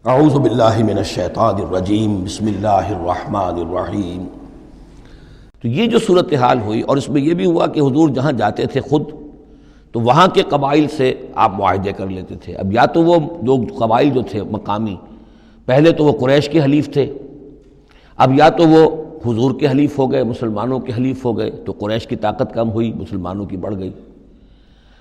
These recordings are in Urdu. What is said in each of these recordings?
اعوذ باللہ من الشیطان الرجیم، بسم اللہ الرحمن الرحیم۔ تو یہ جو صورتحال ہوئی، اور اس میں یہ بھی ہوا کہ حضور جہاں جاتے تھے خود تو وہاں کے قبائل سے آپ معاہدے کر لیتے تھے۔ اب یا تو وہ جو قبائل جو تھے مقامی، پہلے تو وہ قریش کے حلیف تھے، اب یا تو وہ حضور کے حلیف ہو گئے، مسلمانوں کے حلیف ہو گئے، تو قریش کی طاقت کم ہوئی، مسلمانوں کی بڑھ گئی،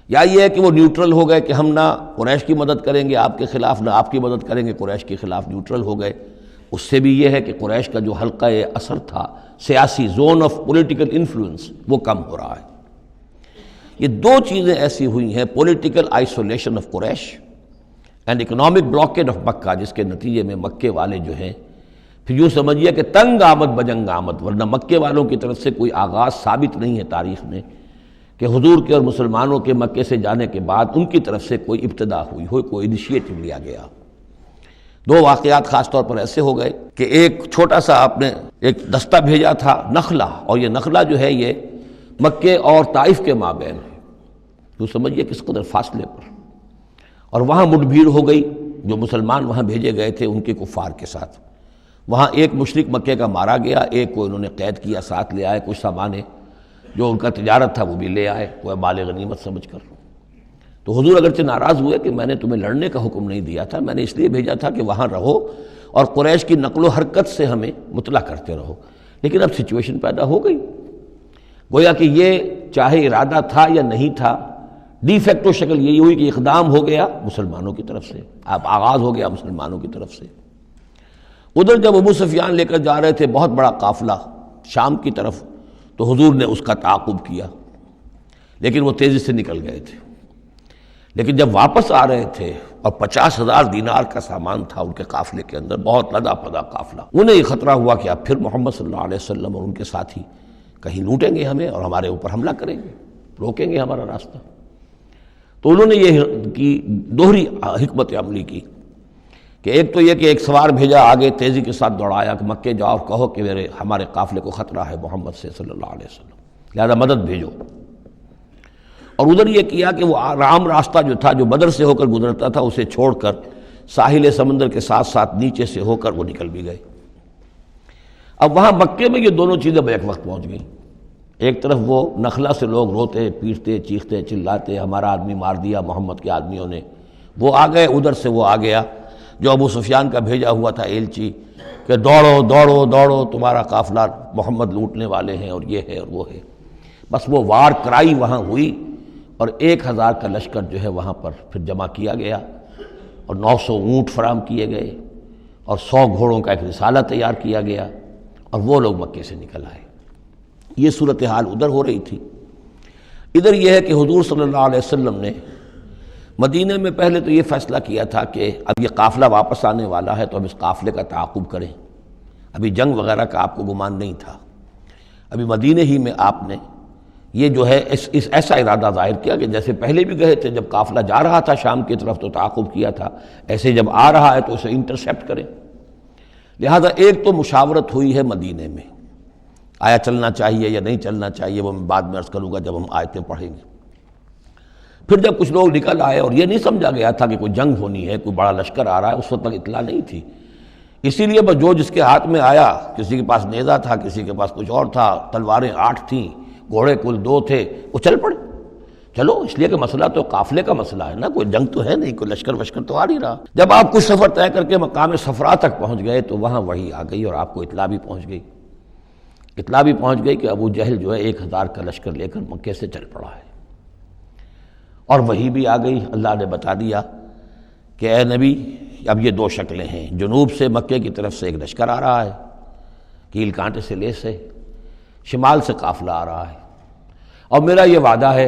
یا یہ ہے کہ وہ نیوٹرل ہو گئے کہ ہم نہ قریش کی مدد کریں گے آپ کے خلاف، نہ آپ کی مدد کریں گے قریش کے خلاف، نیوٹرل ہو گئے۔ اس سے بھی یہ ہے کہ قریش کا جو حلقہ اثر تھا، سیاسی زون آف پولیٹیکل انفلوئنس، وہ کم ہو رہا ہے۔ یہ دو چیزیں ایسی ہوئی ہیں، political isolation of Quraysh and economic blockade of Mecca, جس کے نتیجے میں مکے والے جو ہیں پھر یوں سمجھیے کہ تنگ آمد بجنگ آمد، ورنہ مکے والوں کی طرف سے کوئی آغاز ثابت نہیں ہے تاریخ میں کہ حضور کے اور مسلمانوں کے مکے سے جانے کے بعد ان کی طرف سے کوئی ابتدا ہوئی ہو، کوئی انیشیٹو لیا گیا۔ دو واقعات خاص طور پر ایسے ہو گئے کہ ایک چھوٹا سا آپ نے ایک دستہ بھیجا تھا نخلہ، اور یہ نخلہ جو ہے یہ مکے اور طائف کے مابین ہے، تو سمجھیے کس قدر فاصلے پر، اور وہاں مٹ بھیڑ ہو گئی۔ جو مسلمان وہاں بھیجے گئے تھے ان کے کفار کے ساتھ، وہاں ایک مشرک مکے کا مارا گیا، ایک کو انہوں نے قید کیا، ساتھ لے آئے، کچھ سامان جو ان کا تجارت تھا وہ بھی لے آئے، وہ مال غنیمت سمجھ کر۔ تو حضور اگرچہ ناراض ہوئے کہ میں نے تمہیں لڑنے کا حکم نہیں دیا تھا، میں نے اس لیے بھیجا تھا کہ وہاں رہو اور قریش کی نقل و حرکت سے ہمیں مطلع کرتے رہو، لیکن اب سچویشن پیدا ہو گئی، گویا کہ یہ چاہے ارادہ تھا یا نہیں تھا، ڈی فیکٹو شکل یہی ہوئی کہ اقدام ہو گیا مسلمانوں کی طرف سے، اب آغاز ہو گیا مسلمانوں کی طرف سے۔ ادھر جب ابو سفیان لے کر جا رہے تھے بہت بڑا قافلہ شام کی طرف، تو حضور نے اس کا تعاقب کیا، لیکن وہ تیزی سے نکل گئے تھے۔ لیکن جب واپس آ رہے تھے اور 50,000 دینار کا سامان تھا ان کے قافلے کے اندر، بہت لدا پدا قافلہ، انہیں یہ خطرہ ہوا کہ اب پھر محمد صلی اللہ علیہ وسلم اور ان کے ساتھی کہیں لوٹیں گے ہمیں اور ہمارے اوپر حملہ کریں گے، روکیں گے ہمارا راستہ۔ تو انہوں نے یہ کی دوہری حکمت عملی کی کہ ایک تو یہ کہ ایک سوار بھیجا آگے تیزی کے ساتھ دوڑایا کہ مکے جاؤ اور کہو کہ ہمارے قافلے کو خطرہ ہے محمد سے صلی اللہ علیہ وسلم، لہذا مدد بھیجو۔ اور ادھر یہ کیا کہ وہ عام راستہ جو تھا، جو بدر سے ہو کر گزرتا تھا، اسے چھوڑ کر ساحل سمندر کے ساتھ ساتھ نیچے سے ہو کر وہ نکل بھی گئے۔ اب وہاں مکے میں یہ دونوں چیزیں بیک وقت پہنچ گئیں۔ ایک طرف وہ نخلا سے لوگ روتے پیٹتے چیختے چلاتے ہمارا آدمی مار دیا محمد کے آدمیوں نے، وہ آ گئے، ادھر سے وہ آ گیا جو ابو سفیان کا بھیجا ہوا تھا ایلچی کہ دوڑو دوڑو دوڑو تمہارا قافلہ محمد لوٹنے والے ہیں اور یہ ہے اور وہ ہے۔ بس وہ وار کرائی وہاں ہوئی، اور 1,000 کا لشکر جو ہے وہاں پر پھر جمع کیا گیا، اور 900 اونٹ فراہم کیے گئے، اور 100 گھوڑوں کا ایک رسالہ تیار کیا گیا، اور وہ لوگ مکے سے نکل آئے۔ یہ صورتحال ادھر ہو رہی تھی۔ ادھر یہ ہے کہ حضور صلی اللہ علیہ وسلم نے مدینہ میں پہلے تو یہ فیصلہ کیا تھا کہ اب یہ قافلہ واپس آنے والا ہے تو اب اس قافلے کا تعاقب کریں۔ ابھی جنگ وغیرہ کا آپ کو گمان نہیں تھا، ابھی مدینہ ہی میں آپ نے یہ جو ہے اس ایسا ارادہ ظاہر کیا کہ جیسے پہلے بھی گئے تھے، جب قافلہ جا رہا تھا شام کی طرف تو تعاقب کیا تھا، ایسے جب آ رہا ہے تو اسے انٹرسیپٹ کریں۔ لہذا ایک تو مشاورت ہوئی ہے مدینہ میں، آیا چلنا چاہیے یا نہیں چلنا چاہیے، وہ میں بعد میں عرض کروں گا جب ہم آیتیں پڑھیں گے۔ پھر جب کچھ لوگ نکل آئے اور یہ نہیں سمجھا گیا تھا کہ کوئی جنگ ہونی ہے، کوئی بڑا لشکر آ رہا ہے، اس وقت تک اطلاع نہیں تھی، اسی لیے بس جو جس کے ہاتھ میں آیا، کسی کے پاس نیزہ تھا، کسی کے پاس کچھ اور تھا، تلواریں 8 تھیں، گھوڑے کل 2 تھے، وہ چل پڑے۔ چلو اس لیے کہ مسئلہ تو قافلے کا مسئلہ ہے نا، کوئی جنگ تو ہے نہیں، کوئی لشکر وشکر تو آ نہیں رہا۔ جب آپ کچھ سفر طے کر کے مقام صفرا تک پہنچ گئے تو وہاں وحی آ گئی اور آپ کو اطلاع بھی پہنچ گئی، اطلاع بھی پہنچ گئی کہ ابو جہل جو ہے 1,000 کا لشکر لے کر مکے سے چل پڑا ہے۔ اور وحی بھی آ گئی، اللہ نے بتا دیا کہ اے نبی اب یہ 2 شکلیں ہیں، جنوب سے مکے کی طرف سے ایک لشکر آ رہا ہے، کیل کانٹے سے لیس ہے، شمال سے قافلہ آ رہا ہے، اور میرا یہ وعدہ ہے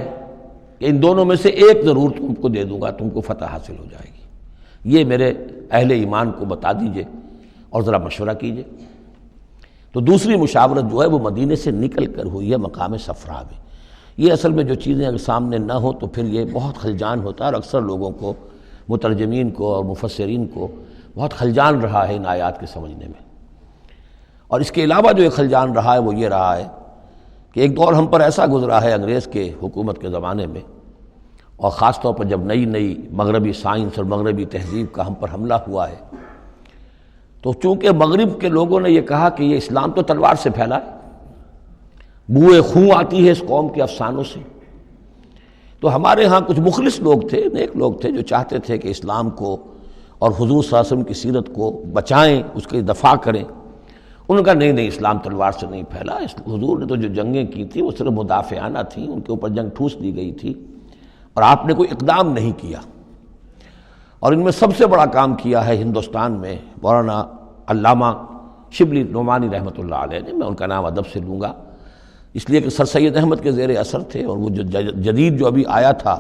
کہ ان دونوں میں سے ایک ضرور تم کو دے دوں گا، تم کو فتح حاصل ہو جائے گی، یہ میرے اہل ایمان کو بتا دیجئے اور ذرا مشورہ کیجئے۔ تو دوسری مشاورت جو ہے وہ مدینے سے نکل کر ہوئی ہے مقام صفرا میں۔ یہ اصل میں جو چیزیں اگر سامنے نہ ہوں تو پھر یہ بہت خلجان ہوتا ہے، اور اکثر لوگوں کو، مترجمین کو اور مفسرین کو بہت خلجان رہا ہے ان آیات کے سمجھنے میں۔ اور اس کے علاوہ جو ایک خلجان رہا ہے وہ یہ رہا ہے کہ ایک دور ہم پر ایسا گزرا ہے انگریز کے حکومت کے زمانے میں، اور خاص طور پر جب نئی نئی مغربی سائنس اور مغربی تہذیب کا ہم پر حملہ ہوا ہے، تو چونکہ مغرب کے لوگوں نے یہ کہا کہ یہ اسلام تو تلوار سے پھیلا ہے، بوئے خون آتی ہے اس قوم کے افسانوں سے، تو ہمارے ہاں کچھ مخلص لوگ تھے، نیک لوگ تھے، جو چاہتے تھے کہ اسلام کو اور حضور صلی اللہ علیہ وسلم کی سیرت کو بچائیں، اس کی دفاع کریں۔ انہوں نے کہا نہیں اسلام تلوار سے نہیں پھیلا، حضور نے تو جو جنگیں کی تھیں وہ صرف مدافعانہ تھیں، ان کے اوپر جنگ ٹھوس دی گئی تھی اور آپ نے کوئی اقدام نہیں کیا۔ اور ان میں سب سے بڑا کام کیا ہے ہندوستان میں مولانا علامہ شبلی نعمانی رحمۃ اللہ علیہ نے، میں ان کا نام ادب سے لوں گا اس لیے کہ سر سید احمد کے زیر اثر تھے، اور وہ جو جدید جو ابھی آیا تھا،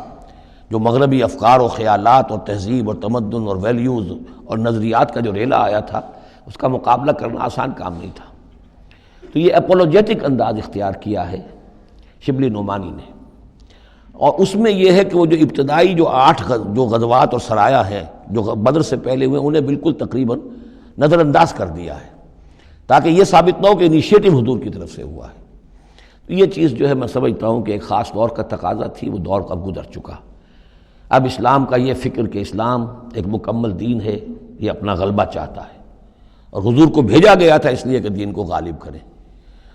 جو مغربی افکار و خیالات اور تہذیب اور تمدن اور ویلیوز اور نظریات کا جو ریلا آیا تھا، اس کا مقابلہ کرنا آسان کام نہیں تھا۔ تو یہ اپولوجیٹک انداز اختیار کیا ہے شبلی نعمانی نے، اور اس میں یہ ہے کہ وہ جو ابتدائی جو 8 جو غزوات اور سرایا ہیں جو بدر سے پہلے ہوئے، انہیں بالکل تقریباً نظر انداز کر دیا ہے، تاکہ یہ ثابت نہ ہو کہ انیشیٹو حضور کی طرف سے ہوا ہے۔ تو یہ چیز جو ہے میں سمجھتا ہوں کہ ایک خاص دور کا تقاضا تھی، وہ دور اب گزر چکا۔ اب اسلام کا یہ فکر کہ اسلام ایک مکمل دین ہے، یہ اپنا غلبہ چاہتا ہے، اور حضور کو بھیجا گیا تھا اس لیے کہ دین کو غالب کریں،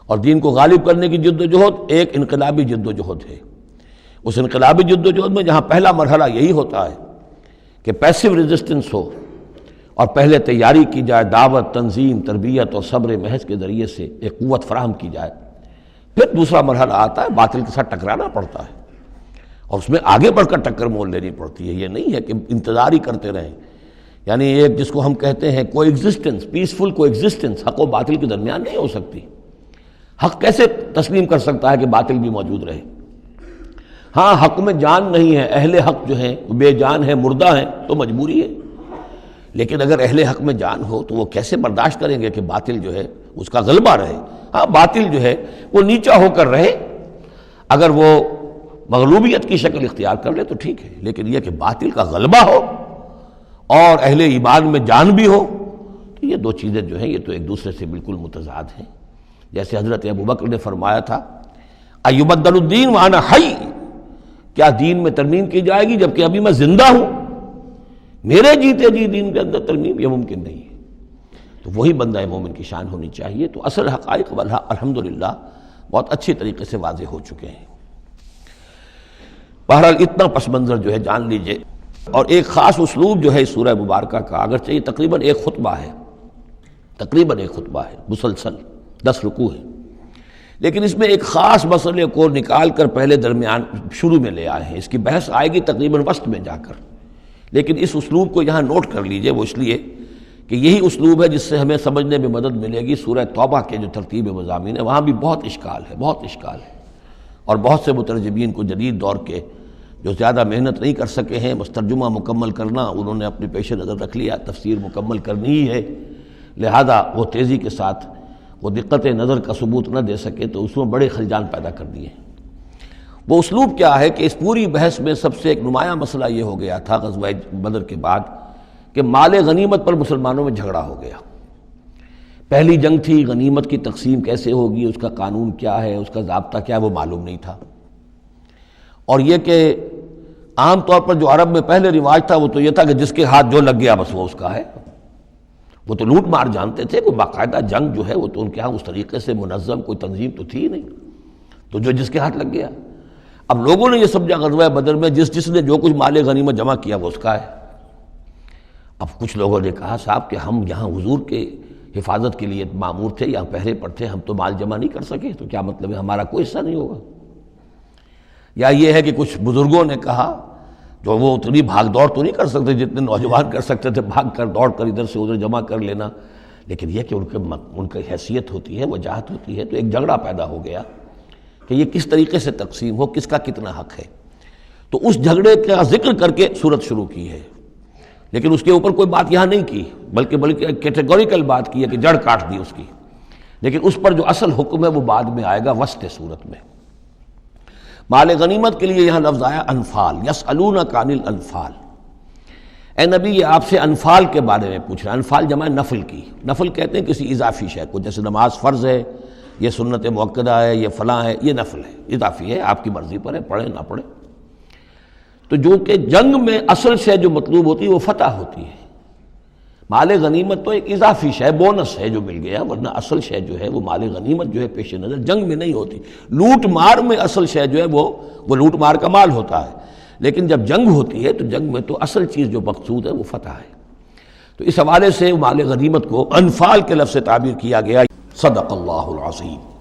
اور دین کو غالب کرنے کی جد و جہد ایک انقلابی جد و جہد ہے۔ اس انقلابی جد و جہد میں جہاں پہلا مرحلہ یہی ہوتا ہے کہ پیسو ریزسٹنس ہو، اور پہلے تیاری کی جائے، دعوت، تنظیم، تربیت اور صبر محض کے ذریعے سے ایک قوت فراہم کی جائے، پھر دوسرا مرحلہ آتا ہے باطل کے ساتھ ٹکرانا پڑتا ہے، اور اس میں آگے بڑھ کر ٹکر مول لینی پڑتی ہے۔ یہ نہیں ہے کہ انتظار ہی کرتے رہیں، یعنی ایک جس کو ہم کہتے ہیں کو ایگزسٹنس، پیسفل کو ایگزسٹنس، حق و باطل کے درمیان نہیں ہو سکتی۔ حق کیسے تسلیم کر سکتا ہے کہ باطل بھی موجود رہے؟ ہاں حق میں جان نہیں ہے، اہل حق جو ہیں بے جان ہیں، مردہ ہیں، تو مجبوری ہے، لیکن اگر اہل حق میں جان ہو تو وہ کیسے برداشت کریں گے کہ باطل جو ہے اس کا غلبہ رہے؟ ہاں باطل جو ہے وہ نیچا ہو کر رہے، اگر وہ مغلوبیت کی شکل اختیار کر لے تو ٹھیک ہے، لیکن یہ کہ باطل کا غلبہ ہو اور اہل ایمان میں جان بھی ہو، تو یہ دو چیزیں جو ہیں یہ تو ایک دوسرے سے بالکل متضاد ہیں۔ جیسے حضرت ابوبکر نے فرمایا تھا ایبدل الدین وانا حی، کیا دین میں ترمیم کی جائے گی جبکہ ابھی میں زندہ ہوں؟ میرے جیتے جی دین کے اندر ترمیم یہ ممکن نہیں ہے۔ تو وہی بندہ مومن کی شان ہونی چاہیے۔ تو اصل حقائق الحمدللہ بہت اچھی طریقے سے واضح ہو چکے ہیں۔ بہرحال اتنا پس منظر جو ہے جان لیجئے، اور ایک خاص اسلوب جو ہے اس سورہ مبارکہ کا، اگرچہ یہ تقریباً ایک خطبہ ہے مسلسل 10 رکوع ہے، لیکن اس میں ایک خاص مسئلے کو نکال کر پہلے درمیان شروع میں لے آئے ہیں۔ اس کی بحث آئے گی تقریباً وسط میں جا کر، لیکن اس اسلوب کو یہاں نوٹ کر لیجئے، وہ اس لیے کہ یہی اسلوب ہے جس سے ہمیں سمجھنے میں مدد ملے گی۔ سورہ توبہ کے جو ترتیب مضامین ہے وہاں بھی بہت اشکال ہے، اور بہت سے مترجمین کو جدید دور کے جو زیادہ محنت نہیں کر سکے ہیں، بس ترجمہ مکمل کرنا انہوں نے اپنے پیش نظر رکھ لیا، تفسیر مکمل کرنی ہی ہے، لہذا وہ تیزی کے ساتھ وہ دقت نظر کا ثبوت نہ دے سکے تو اس میں بڑے خلجان پیدا کر دیے۔ وہ اسلوب کیا ہے کہ اس پوری بحث میں سب سے ایک نمایاں مسئلہ یہ ہو گیا تھا غزوہ بدر کے بعد کہ مال غنیمت پر مسلمانوں میں جھگڑا ہو گیا۔ پہلی جنگ تھی، غنیمت کی تقسیم کیسے ہوگی، اس کا قانون کیا ہے، اس کا ضابطہ کیا ہے، وہ معلوم نہیں تھا۔ اور یہ کہ عام طور پر جو عرب میں پہلے رواج تھا وہ تو یہ تھا کہ جس کے ہاتھ جو لگ گیا بس وہ اس کا ہے، وہ تو لوٹ مار جانتے تھے، کوئی باقاعدہ جنگ جو ہے وہ تو ان کے ہاں اس طریقے سے منظم کوئی تنظیم تو تھی ہی نہیں، تو جو جس کے ہاتھ لگ گیا۔ اب لوگوں نے یہ سمجھا غزوہ بدر میں جس نے جو کچھ مال غنیمت جمع کیا وہ اس کا ہے۔ اب کچھ لوگوں نے کہا صاحب کہ ہم یہاں حضور کے حفاظت کے لیے مامور تھے، یہاں پہرے پر تھے، ہم تو مال جمع نہیں کر سکے، تو کیا مطلب ہے ہمارا کوئی حصہ نہیں ہوگا؟ یا یہ ہے کہ کچھ بزرگوں نے کہا جو وہ اتنی بھاگ دوڑ تو نہیں کر سکتے جتنے نوجوان کر سکتے تھے، بھاگ کر دوڑ کر ادھر سے ادھر جمع کر لینا، لیکن یہ کہ ان کی حیثیت ہوتی ہے، وجاہت ہوتی ہے، تو ایک جھگڑا پیدا ہو گیا کہ یہ کس طریقے سے تقسیم ہو، کس کا کتنا حق ہے۔ تو اس جھگڑے کا ذکر کر کے سورت شروع کی ہے، لیکن اس کے اوپر کوئی بات یہاں نہیں کی، بلکہ کیٹیگوریکل بات کی ہے کہ جڑ کاٹ دی اس کی، لیکن اس پر جو اصل حکم ہے وہ بعد میں آئے گا وسط سورت میں۔ مال غنیمت کے لیے یہاں لفظ آیا انفال، یسألونک عن الانفال، اے نبی یہ آپ سے انفال کے بارے میں پوچھ رہا ہے۔ انفال جمع نفل کی، نفل کہتے ہیں کسی اضافی شے کو، جیسے نماز فرض ہے، یہ سنت مؤکدہ ہے، یہ فلاں ہے، یہ نفل ہے، اضافی ہے، آپ کی مرضی پر ہے، پڑھیں نہ پڑھیں۔ تو جو کہ جنگ میں اصل سے جو مطلوب ہوتی ہے وہ فتح ہوتی ہے، مال غنیمت تو ایک اضافی شے، بونس ہے جو مل گیا، ورنہ اصل شے جو ہے وہ مال غنیمت جو ہے پیش نظر جنگ میں نہیں ہوتی۔ لوٹ مار میں اصل شے جو ہے وہ لوٹ مار کا مال ہوتا ہے، لیکن جب جنگ ہوتی ہے تو جنگ میں تو اصل چیز جو مقصود ہے وہ فتح ہے۔ تو اس حوالے سے مال غنیمت کو انفال کے لفظ سے تعبیر کیا گیا۔ صدق اللہ العظیم۔